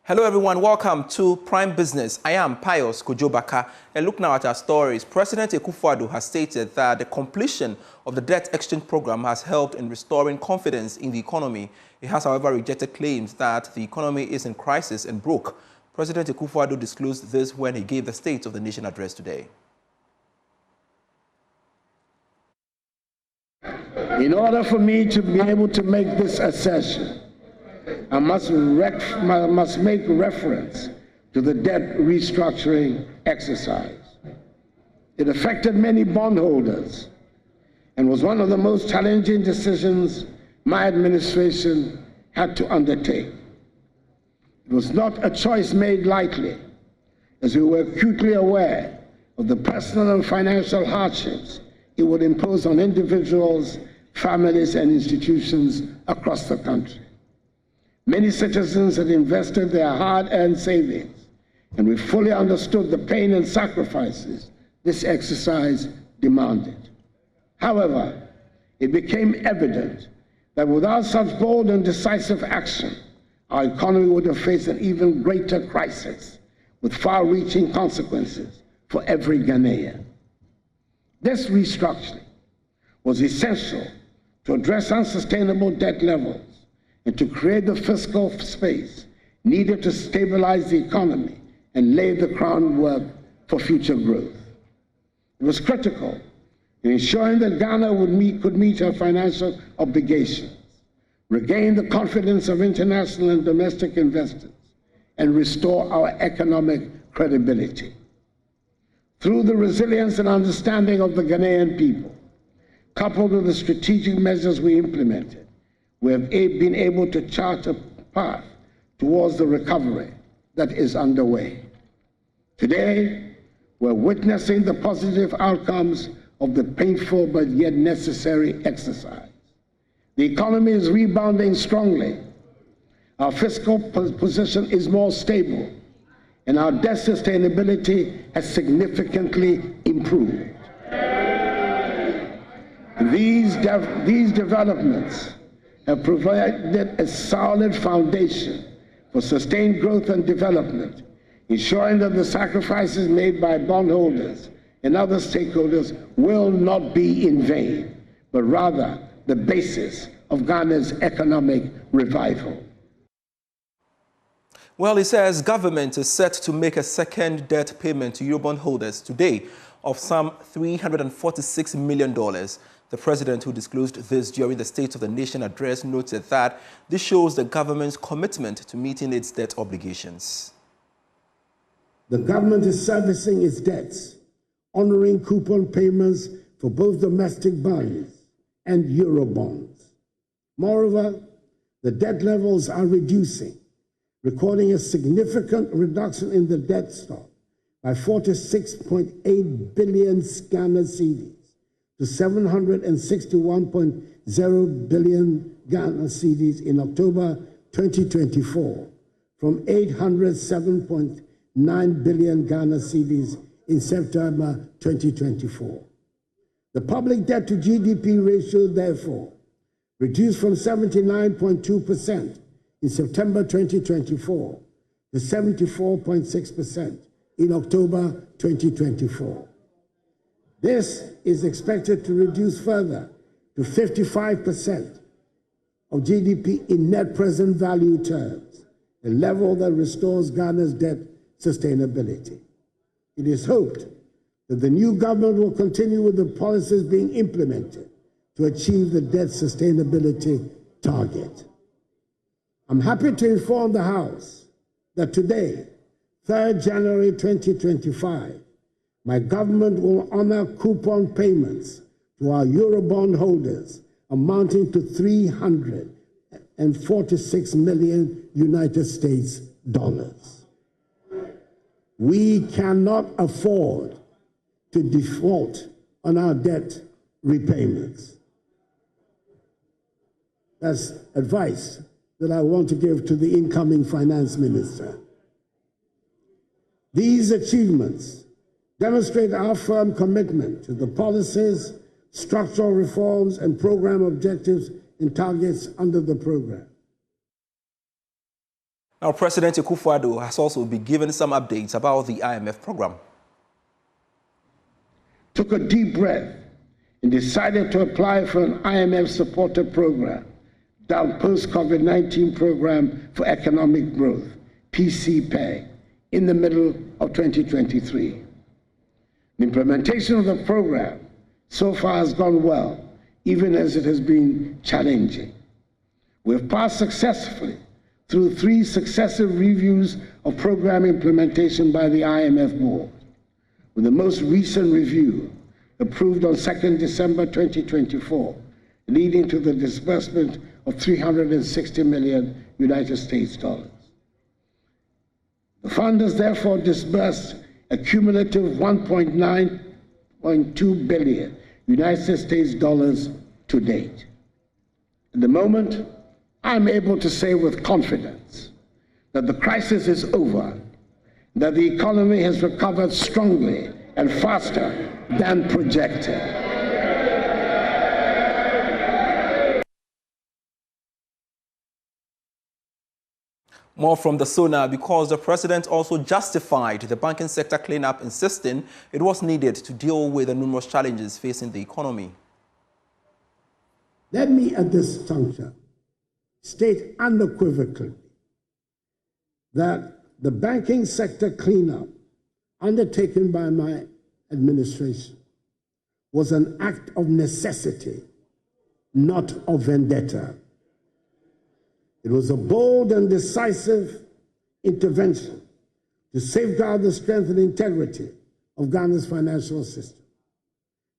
Hello everyone, welcome to Prime Business. I am Pius Kojobaka. And look now at our stories. President Akufo-Addo has stated that the completion of the debt exchange program has helped in restoring confidence in the economy. He has, however, rejected claims that the economy is in crisis and broke. President Akufo-Addo disclosed this when he gave the State of the Nation address today. In order for me to be able to make this assertion, I must make reference to the debt restructuring exercise. It affected many bondholders and was one of the most challenging decisions my administration had to undertake. It was not a choice made lightly, as we were acutely aware of the personal and financial hardships it would impose on individuals, families, and institutions across the country. Many citizens had invested their hard-earned savings, and we fully understood the pain and sacrifices this exercise demanded. However, it became evident that without such bold and decisive action, our economy would have faced an even greater crisis with far-reaching consequences for every Ghanaian. This restructuring was essential to address unsustainable debt levels and to create the fiscal space needed to stabilize the economy and lay the groundwork for future growth. It was critical in ensuring that Ghana could meet her financial obligations, regain the confidence of international and domestic investors, and restore our economic credibility. Through the resilience and understanding of the Ghanaian people, coupled with the strategic measures we implemented, we have been able to chart a path towards the recovery that is underway. Today, we're witnessing the positive outcomes of the painful but yet necessary exercise. The economy is rebounding strongly. Our fiscal position is more stable, and our debt sustainability has significantly improved. These developments have provided a solid foundation for sustained growth and development, ensuring that the sacrifices made by bondholders and other stakeholders will not be in vain, but rather the basis of Ghana's economic revival. Well, he says government is set to make a second debt payment to Eurobond holders today of some $346 million. The president, who disclosed this during the State of the Nation address, noted that this shows the government's commitment to meeting its debt obligations. The government is servicing its debts, honoring coupon payments for both domestic bonds and Eurobonds. Moreover, the debt levels are reducing, recording a significant reduction in the debt stock by 46.8 billion Ghana cedis to 761.0 billion Ghana cedis in October 2024, from 807.9 billion Ghana cedis in September 2024. The public debt to GDP ratio, therefore, reduced from 79.2% in September 2024 to 74.6% in October 2024. This is expected to reduce further to 55% of GDP in net present value terms, a level that restores Ghana's debt sustainability. It is hoped that the new government will continue with the policies being implemented to achieve the debt sustainability target. I'm happy to inform the House that today, 3rd January 2025, my government will honor coupon payments to our Eurobond holders amounting to $346 million United States dollars. We cannot afford to default on our debt repayments. That's advice that I want to give to the incoming finance minister. These achievements demonstrate our firm commitment to the policies, structural reforms, and program objectives and targets under the program. Now, President Akufo-Addo has also been given some updates about the IMF program. Took a deep breath and decided to apply for an IMF-supported program, the post-COVID-19 program for economic growth, PCPE, in the middle of 2023. The implementation of the program so far has gone well, even as it has been challenging. We have passed successfully through 3 successive reviews of program implementation by the IMF board, with the most recent review approved on 2nd December 2024, leading to the disbursement of $360 million United States dollars. The fund has therefore disbursed a cumulative $1.9 billion United States dollars to date. At the moment, I'm able to say with confidence that the crisis is over, that the economy has recovered strongly and faster than projected. More from the SONA, because the president also justified the banking sector cleanup, insisting it was needed to deal with the numerous challenges facing the economy. Let me at this juncture state unequivocally that the banking sector cleanup undertaken by my administration was an act of necessity, not of vendetta. It was a bold and decisive intervention to safeguard the strength and integrity of Ghana's financial system.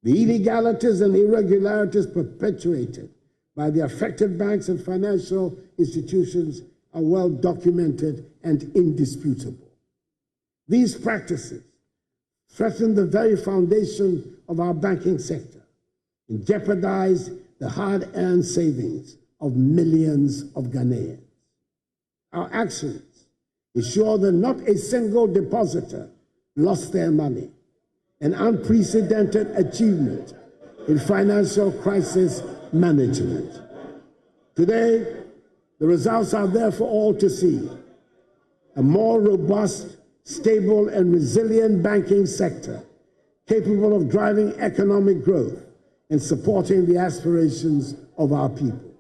The illegalities and irregularities perpetuated by the affected banks and financial institutions are well documented and indisputable. These practices threaten the very foundation of our banking sector and jeopardize the hard-earned savings of millions of Ghanaians. Our actions ensure that not a single depositor lost their money, an unprecedented achievement in financial crisis management. Today, the results are there for all to see. A more robust, stable, and resilient banking sector capable of driving economic growth and supporting the aspirations of our people.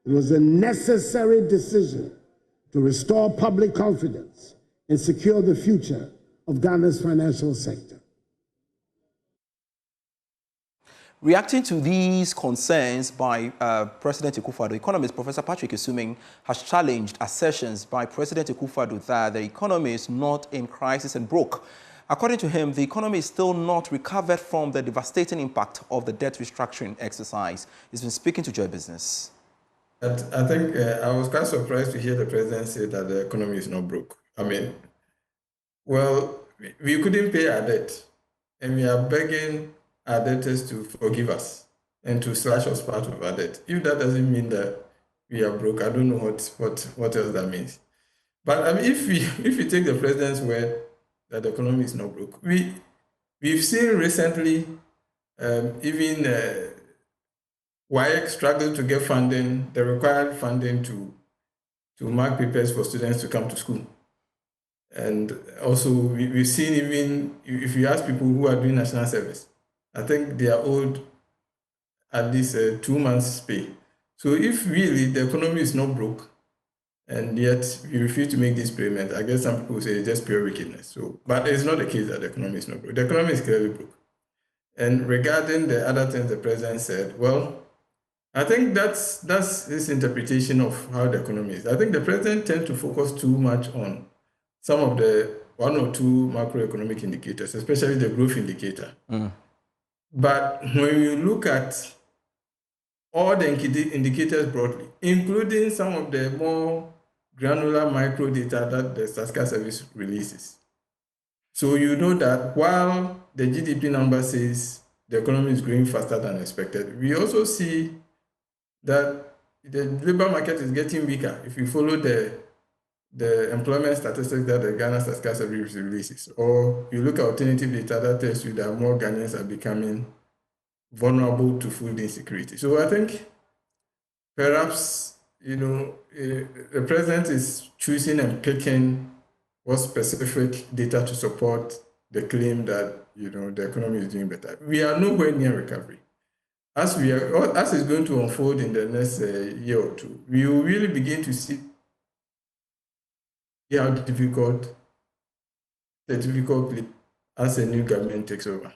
It was a necessary decision to restore public confidence and secure the future of Ghana's financial sector. Reacting to these concerns by President Akufo-Addo, economist Professor Patrick Esuming has challenged assertions by President Akufo-Addo that the economy is not in crisis and broke. According to him, the economy is still not recovered from the devastating impact of the debt restructuring exercise. He's been speaking to Joy Business. I think I was quite surprised to hear the president say that the economy is not broke. I mean, well, we couldn't pay our debt, and we are begging our debtors to forgive us and to slash us part of our debt. If that doesn't mean that we are broke, I don't know what else that means. But I mean, if we take the president's word that the economy is not broke, we've seen recently even WAEC struggled to get funding, the required funding to mark papers for students to come to school. And also, we've seen even, if you ask people who are doing national service, I think they are owed at least 2 months' pay. So if really the economy is not broke, and yet we refuse to make this payment, I guess some people say it's just pure wickedness. So, but it's not the case that the economy is not broke. The economy is clearly broke. And regarding the other things the president said, well, I think that's his interpretation of how the economy is. I think the president tends to focus too much on some of the 1 or 2 macroeconomic indicators, especially the growth indicator. But when you look at all the indicators broadly, including some of the more granular micro data that the statistical service releases, so you know that while the GDP number says the economy is growing faster than expected, we also see that the labor market is getting weaker if you follow the employment statistics that the Ghana Statistical Service releases, or you look at alternative data that tells you that more Ghanaians are becoming vulnerable to food insecurity. So I think perhaps the president is choosing and picking what specific data to support the claim that, the economy is doing better. We are nowhere near recovery. As it's going to unfold in the next year or two, we will really begin to see how difficult as a new government takes over.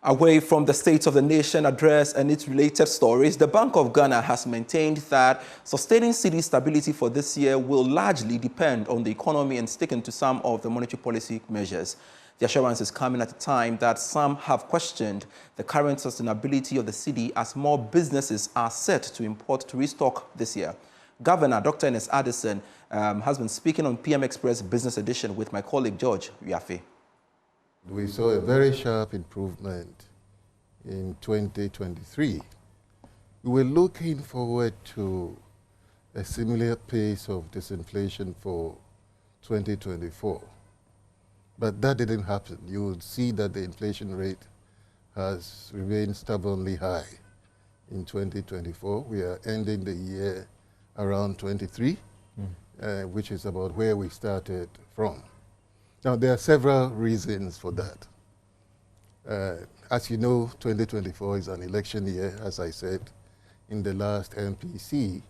Away from the State of the Nation address and its related stories, the Bank of Ghana has maintained that sustaining cedi stability for this year will largely depend on the economy and sticking to some of the monetary policy measures. The assurance is coming at a time that some have questioned the current sustainability of the cedi as more businesses are set to import to restock this year. Governor Dr. Ernest Addison has been speaking on PM Express Business Edition with my colleague George Yafe. We saw a very sharp improvement in 2023. We were looking forward to a similar pace of disinflation for 2024, but that didn't happen. You would see that the inflation rate has remained stubbornly high in 2024. We are ending the year around 23, which is about where we started from. Now, there are several reasons for that. As you know, 2024 is an election year, as I said, in the last MPC,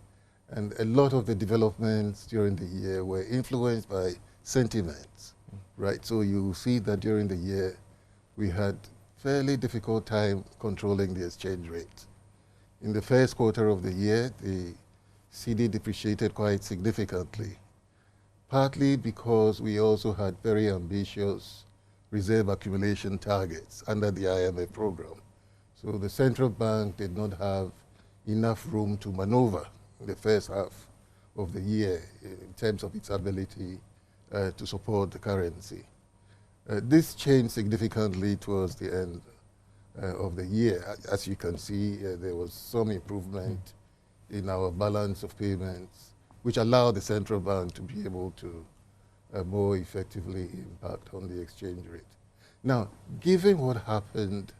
and a lot of the developments during the year were influenced by sentiments, right? So you see that during the year, we had fairly difficult time controlling the exchange rate. In the first quarter of the year, the cedi depreciated quite significantly, partly because we also had very ambitious reserve accumulation targets under the IMF program. So the central bank did not have enough room to maneuver in the first half of the year in terms of its ability to support the currency. This changed significantly towards the end of the year. As you can see, there was some improvement in our balance of payments, which allowed the central bank to be able to more effectively impact on the exchange rate. Now, given what happened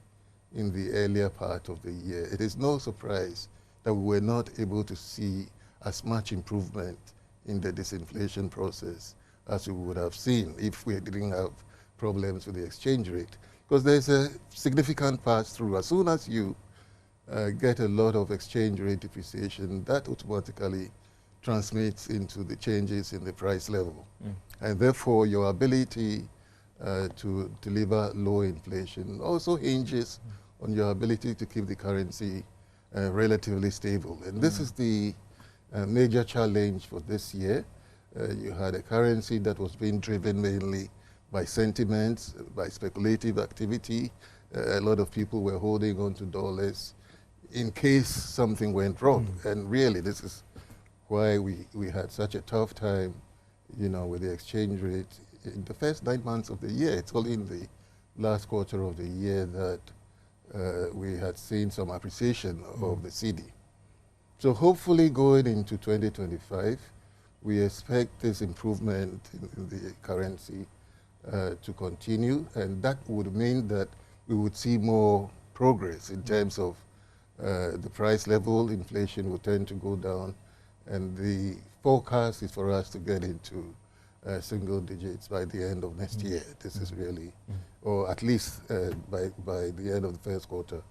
in the earlier part of the year, it is no surprise that we were not able to see as much improvement in the disinflation process as we would have seen if we didn't have problems with the exchange rate. Because there's a significant pass-through. As soon as you get a lot of exchange rate depreciation, that automatically transmits into the changes in the price level. And therefore, your ability to deliver low inflation also hinges on your ability to keep the currency relatively stable. And this is the major challenge for this year. You had a currency that was being driven mainly by sentiments, by speculative activity. A lot of people were holding on to dollars in case something went wrong. And really, this is why we had such a tough time, with the exchange rate in the first 9 months of the year. It's only in the last quarter of the year that we had seen some appreciation of the cedi. So hopefully going into 2025, we expect this improvement in the currency to continue, and that would mean that we would see more progress in terms of the price level. Inflation will tend to go down, and the forecast is for us to get into single digits by the end of next year. This is really, or at least by the end of the first quarter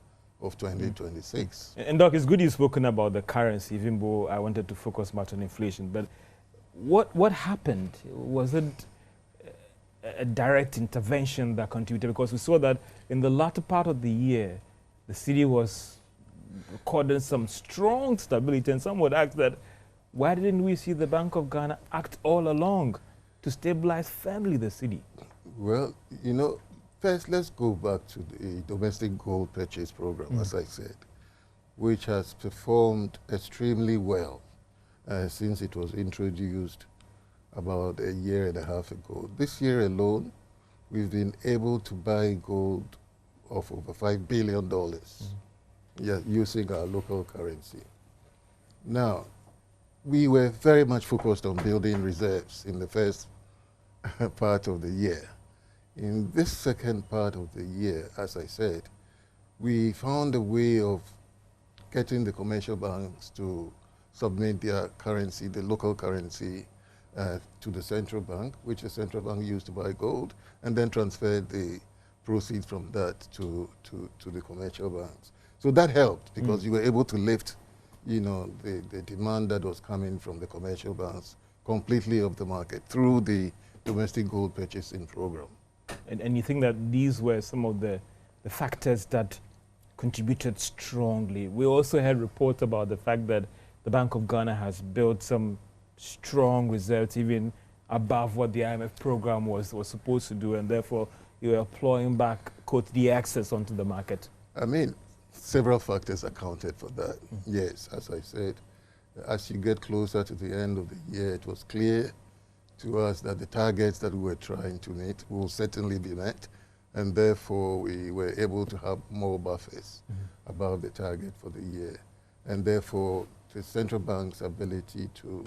of 2026. And Doc, it's good you've spoken about the currency, even though I wanted to focus much on inflation. But what happened? Was it a direct intervention that contributed? Because we saw that in the latter part of the year, the cedi was recording some strong stability, and some would ask that, why didn't we see the Bank of Ghana act all along to stabilize firmly the cedi? Well, first let's go back to the domestic gold purchase program, as I said, which has performed extremely well since it was introduced about a year and a half ago. This year alone, we've been able to buy gold of over $5 billion using our local currency. Now, we were very much focused on building reserves in the first part of the year. In this second part of the year, as I said, we found a way of getting the commercial banks to submit their currency, the local currency, to the central bank, which the central bank used to buy gold, and then transfer the proceeds from that to the commercial banks. So that helped because you were able to lift, you know, the demand that was coming from the commercial banks completely off the market through the domestic gold purchasing program. And you think that these were some of the factors that contributed strongly. We also had reports about the fact that the Bank of Ghana has built some strong reserves, even above what the IMF program was supposed to do, and therefore you are plowing back, quote, the excess onto the market. I mean, several factors accounted for that. Yes, as I said, as you get closer to the end of the year, it was clear to us that the targets that we were trying to meet will certainly be met, and therefore we were able to have more buffers above the target for the year. And therefore, the central bank's ability to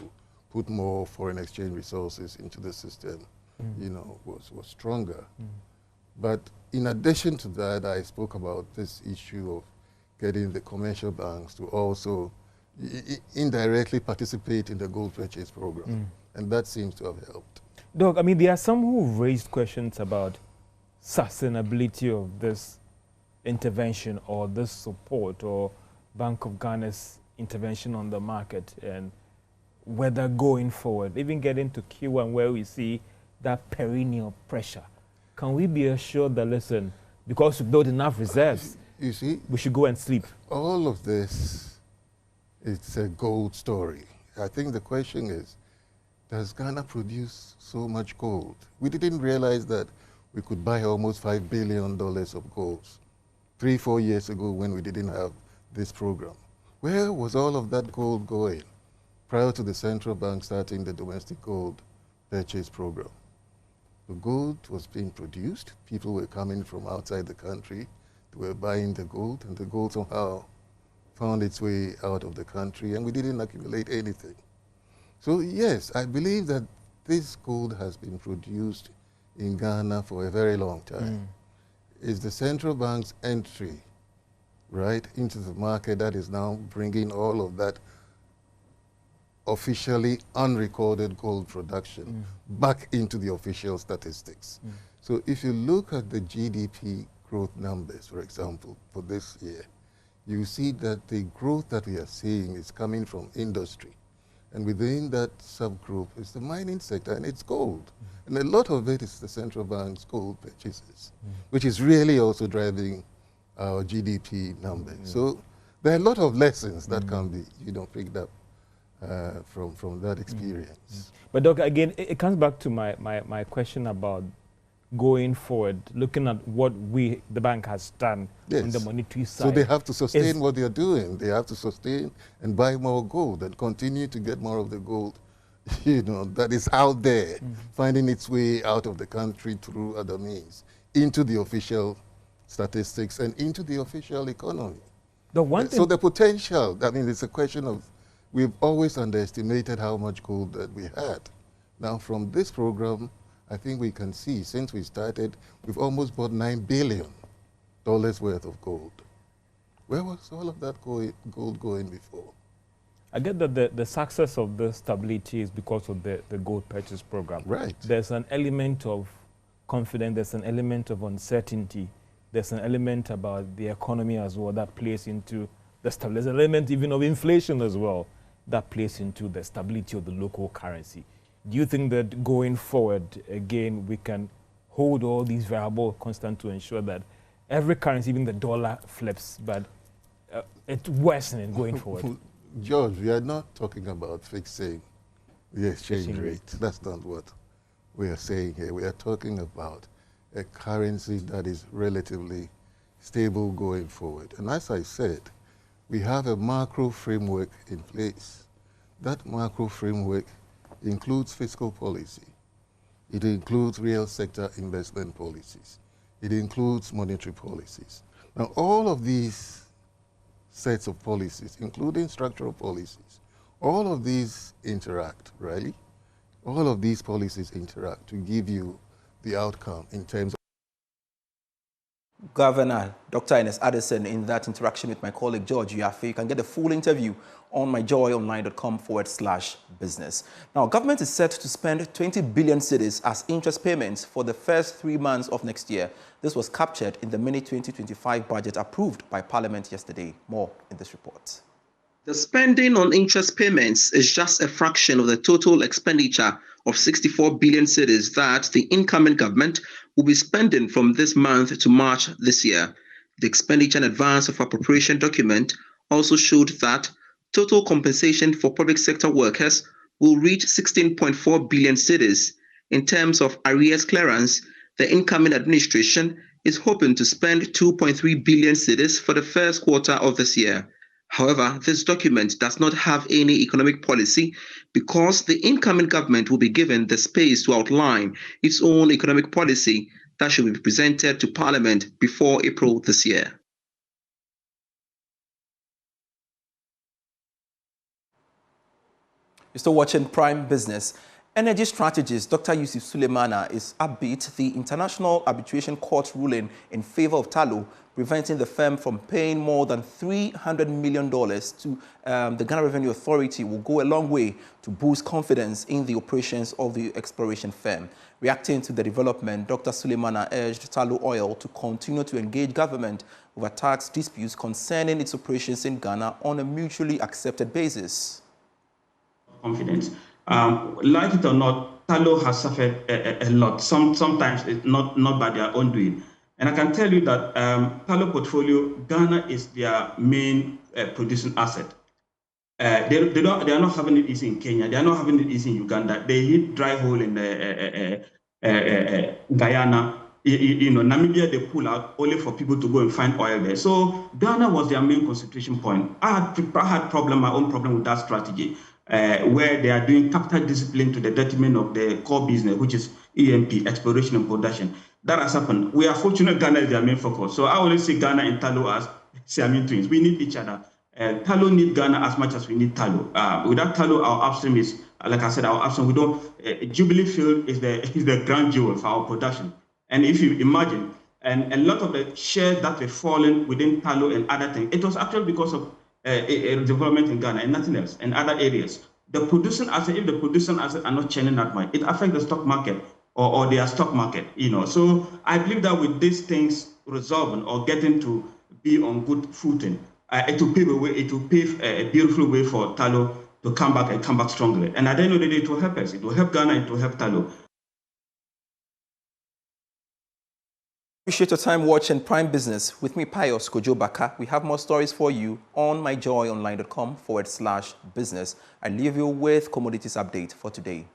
put more foreign exchange resources into the system, you know, was stronger. But in addition to that, I spoke about this issue of getting the commercial banks to also indirectly participate in the gold purchase program. And that seems to have helped. Doug, I mean, there are some who raised questions about sustainability of this intervention or this support or Bank of Ghana's intervention on the market, and whether going forward, even getting to Q1 where we see that perennial pressure, can we be assured that, listen, because we built enough reserves, you see, we should go and sleep? All of this, it's a gold story. I think the question is, does Ghana produce so much gold? We didn't realize that we could buy almost $5 billion of gold 3-4 years ago when we didn't have this program. Where was all of that gold going prior to the central bank starting the domestic gold purchase program? The gold was being produced. People were coming from outside the country. They were buying the gold, and the gold somehow found its way out of the country, and we didn't accumulate anything. So yes, I believe that this gold has been produced in Ghana for a very long time. It's the central bank's entry, right, into the market that is now bringing all of that officially unrecorded gold production back into the official statistics. So if you look at the GDP growth numbers, for example, for this year, you see that the growth that we are seeing is coming from industry. And within that subgroup is the mining sector, and it's gold. And a lot of it is the central bank's gold purchases, which is really also driving our GDP numbers. So there are a lot of lessons that can be, you know, picked up from that experience. But Doc, again, it comes back to my question about going forward, looking at what the bank has done on the monetary side. So they have to sustain what they're doing. They have to sustain and buy more gold and continue to get more of the gold, you know, that is out there, finding its way out of the country through other means, into the official statistics and into the official economy. So the potential, I mean, it's a question of, we've always underestimated how much gold that we had. Now, from this program, I think we can see, since we started, we've almost bought $9 billion worth of gold. Where was all of that gold going before? I get that the success of the stability is because of the gold purchase program. Right. There's an element of confidence, there's an element of uncertainty, there's an element about the economy as well that plays into the stability. There's an element even of inflation as well that plays into the stability of the local currency. Do you think that going forward, again, we can hold all these variables constant to ensure that every currency, even the dollar, flips, but it's worsening going forward? George, we are not talking about fixing the exchange rate. That's not what we are saying here. We are talking about a currency that is relatively stable going forward. And as I said, we have a macro framework in place. That macro framework includes fiscal policy. It includes real sector investment policies. It includes monetary policies. Now, all of these sets of policies, including structural policies, all of these interact, right? All of these policies interact to give you the outcome in terms of Governor Dr. Ernest Addison in that interaction with my colleague George Uyafe. You can get the full interview on myjoyonline.com/business. Now, government is set to spend 20 billion cedis as interest payments for the first 3 months of next year. This was captured in the mini 2025 budget approved by Parliament yesterday. More in this report. The spending on interest payments is just a fraction of the total expenditure of 64 billion cedis that the incoming government will be spending from this month to March this year. The expenditure in advance of appropriation document also showed that total compensation for public sector workers will reach 16.4 billion cedis. In terms of arrears clearance, the incoming administration is hoping to spend 2.3 billion cedis for the first quarter of this year. However, this document does not have any economic policy because the incoming government will be given the space to outline its own economic policy that should be presented to Parliament before April this year. You're still watching Prime Business. Energy strategist Dr. Yusuf Sulemana is upbeat the International Arbitration Court ruling in favor of Tullow, preventing the firm from paying more than $300 million to the Ghana Revenue Authority, will go a long way to boost confidence in the operations of the exploration firm. Reacting to the development, Dr. Sulemana urged Tullow Oil to continue to engage government over tax disputes concerning its operations in Ghana on a mutually accepted basis. Confidence. Like it or not, Tullow has suffered a lot. Sometimes it's not by their own doing. And I can tell you that Tullow portfolio, Ghana is their main producing asset. They are not having it easy in Kenya. They are not having it easy in Uganda. They hit dry hole in Guyana. Namibia, they pull out only for people to go and find oil there. So Ghana was their main concentration point. I had my own problem with that strategy, where they are doing capital discipline to the detriment of the core business, which is EMP, exploration and production. That has happened. We are fortunate Ghana is their main focus. So I always see Ghana and Tullow as Siamese twins. We need each other. Tullow needs Ghana as much as we need Tullow. Without Tullow, our upstream is, like I said, our upstream, we don't, Jubilee Field is the grand jewel for our production. And if you imagine, and a lot of the shares that were falling within Tullow and other things, it was actually because of a development in Ghana and nothing else, and other areas. The producing asset, if the producing assets are not churning that much, it affects the stock market or their stock market, So I believe that with these things resolving or getting to be on good footing, it will pave a way, it will pave a beautiful way for Tullow to come back and come back strongly. And at the end of the day, it will help us. It will help Ghana, it will help Tullow. Appreciate your time watching Prime Business with me, Pius Kojobaka. We have more stories for you on myjoyonline.com/business. I leave you with commodities update for today.